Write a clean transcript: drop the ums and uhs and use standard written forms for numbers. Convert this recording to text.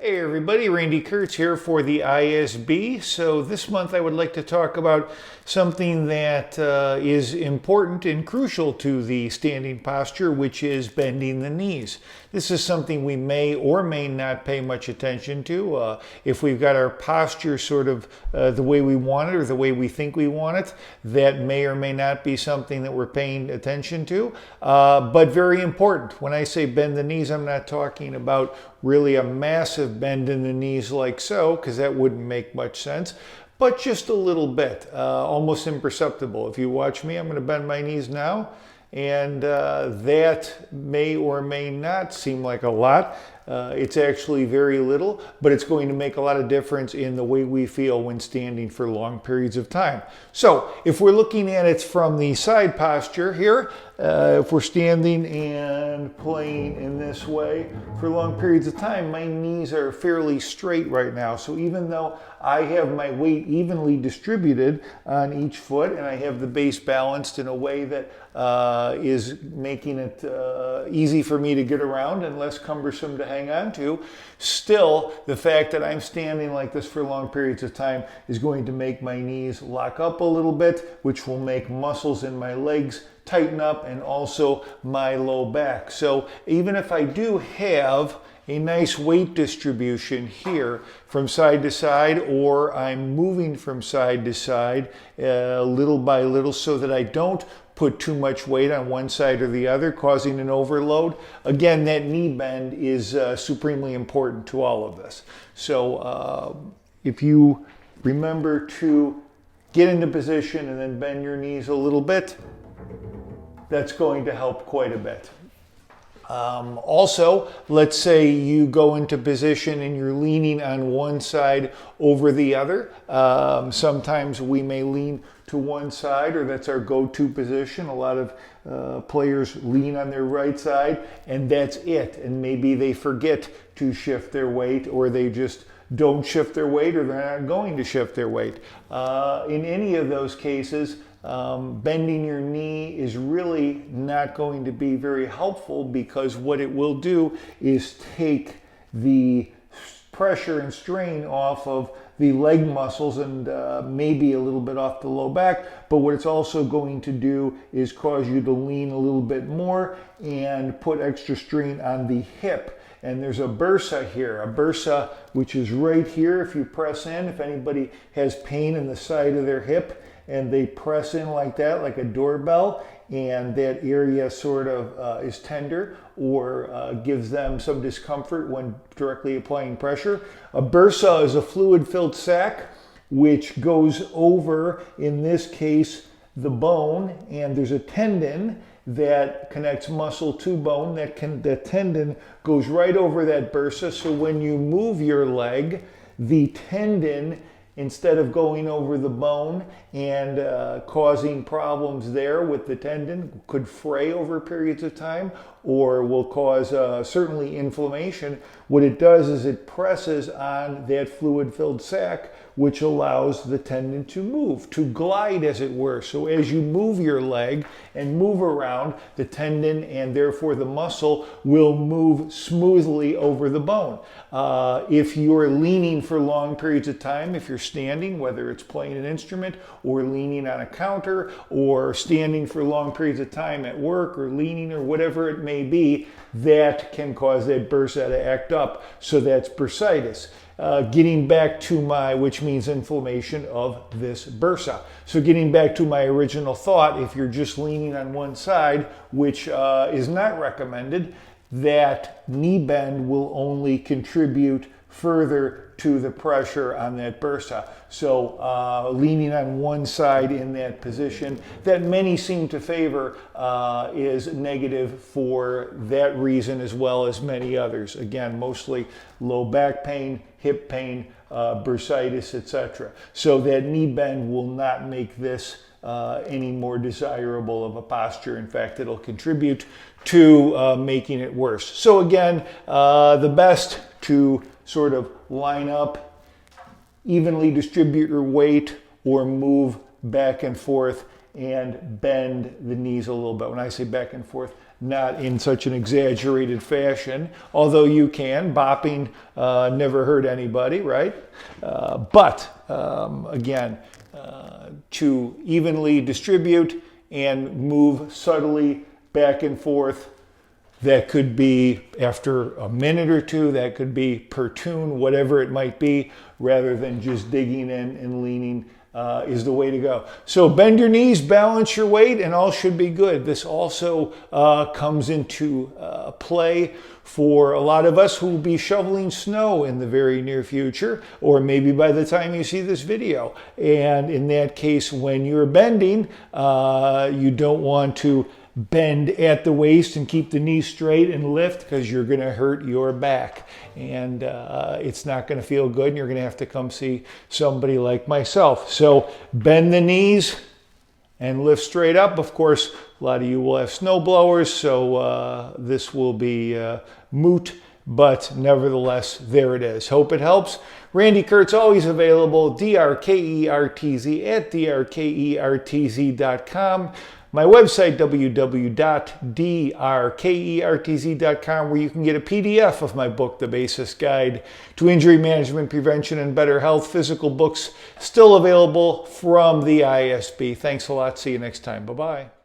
Hey everybody, Randy Kurtz here for the ISB. So this month I would like to talk about something that is important and crucial to the standing posture, which is bending the knees. This is something we may or may not pay much attention to. If we've got our posture sort of the way we want it or the way we think we want it, that may or may not be something that we're paying attention to, but very important. When I say bend the knees, I'm not talking about really a massive bend in the knees like so, because that wouldn't make much sense, but just a little bit, almost imperceptible. If you watch me, I'm going to bend my knees now, and that may or may not seem like a lot. It's actually very little, but it's going to make a lot of difference in the way we feel when standing for long periods of time. So if we're looking at it from the side posture here, if we're standing and playing in this way for long periods of time, my knees are fairly straight right now. So even though I have my weight evenly distributed on each foot and I have the base balanced in a way that is making it easy for me to get around and less cumbersome to hang on to, still the fact that I'm standing like this for long periods of time is going to make my knees lock up a little bit, which will make muscles in my legs tighten up and also my low back. So even if I do have a nice weight distribution here from side to side, or I'm moving from side to side little by little so that I don't put too much weight on one side or the other, causing an overload. Again, that knee bend is supremely important to all of this. So if you remember to get into position and then bend your knees a little bit, that's going to help quite a bit. Also, let's say you go into position and you're leaning on one side over the other. Sometimes we may lean to one side, or that's our go-to position. A lot of players lean on their right side, and that's it. And maybe they forget to shift their weight, or they just don't shift their weight, or they're not going to shift their weight. In any of those cases, bending your knee is really not going to be very helpful, because what it will do is take the pressure and strain off of the leg muscles and maybe a little bit off the low back. But what it's also going to do is cause you to lean a little bit more and put extra strain on the hip. And there's a bursa here, a bursa which is right here. If you press in, if anybody has pain in the side of their hip and they press in like that, like a doorbell, and that area sort of is tender or gives them some discomfort when directly applying pressure. A bursa is a fluid-filled sac which goes over, in this case, the bone, and there's a tendon that connects muscle to bone. The tendon goes right over that bursa, so when you move your leg, the tendon, instead of going over the bone and causing problems there with the tendon, could fray over periods of time or will cause certainly inflammation. What it does is it presses on that fluid-filled sac, which allows the tendon to move, to glide as it were. So as you move your leg and move around, the tendon and therefore the muscle will move smoothly over the bone. If you're leaning for long periods of time, if you're standing, whether it's playing an instrument or leaning on a counter or standing for long periods of time at work or leaning or whatever it may be, that can cause that bursa to act up. So that's bursitis. Getting back to which means inflammation of this bursa. So getting back to my original thought, if you're just leaning on one side, which is not recommended, that knee bend will only contribute further to the pressure on that bursa. So leaning on one side in that position that many seem to favor is negative for that reason, as well as many others. Again, mostly low back pain, hip pain, bursitis, etc. So that knee bend will not make this any more desirable of a posture. In fact, it'll contribute to making it worse. So again, the best to sort of line up, evenly distribute your weight, or move back and forth and bend the knees a little bit. When I say back and forth, not in such an exaggerated fashion, although you can. Bopping never hurt anybody, right? Again, to evenly distribute and move subtly back and forth. That could be after a minute or two, that could be per tune, whatever it might be, rather than just digging in and leaning is the way to go. So bend your knees, balance your weight, and all should be good. This also comes into play for a lot of us who will be shoveling snow in the very near future, or maybe by the time you see this video. And in that case, when you're bending, you don't want to bend at the waist and keep the knees straight and lift, because you're going to hurt your back, and it's not going to feel good, and you're going to have to come see somebody like myself. So bend the knees and lift straight up. Of course, a lot of you will have snow blowers, so this will be moot, but nevertheless, there it is. Hope it helps. Randy Kurtz, always available, DRKERTZ at DRKERTZ.com. My website, www.drkertz.com, where you can get a PDF of my book, The Basis Guide to Injury Management, Prevention, and Better Health. Physical books still available from the ISB. Thanks a lot. See you next time. Bye-bye.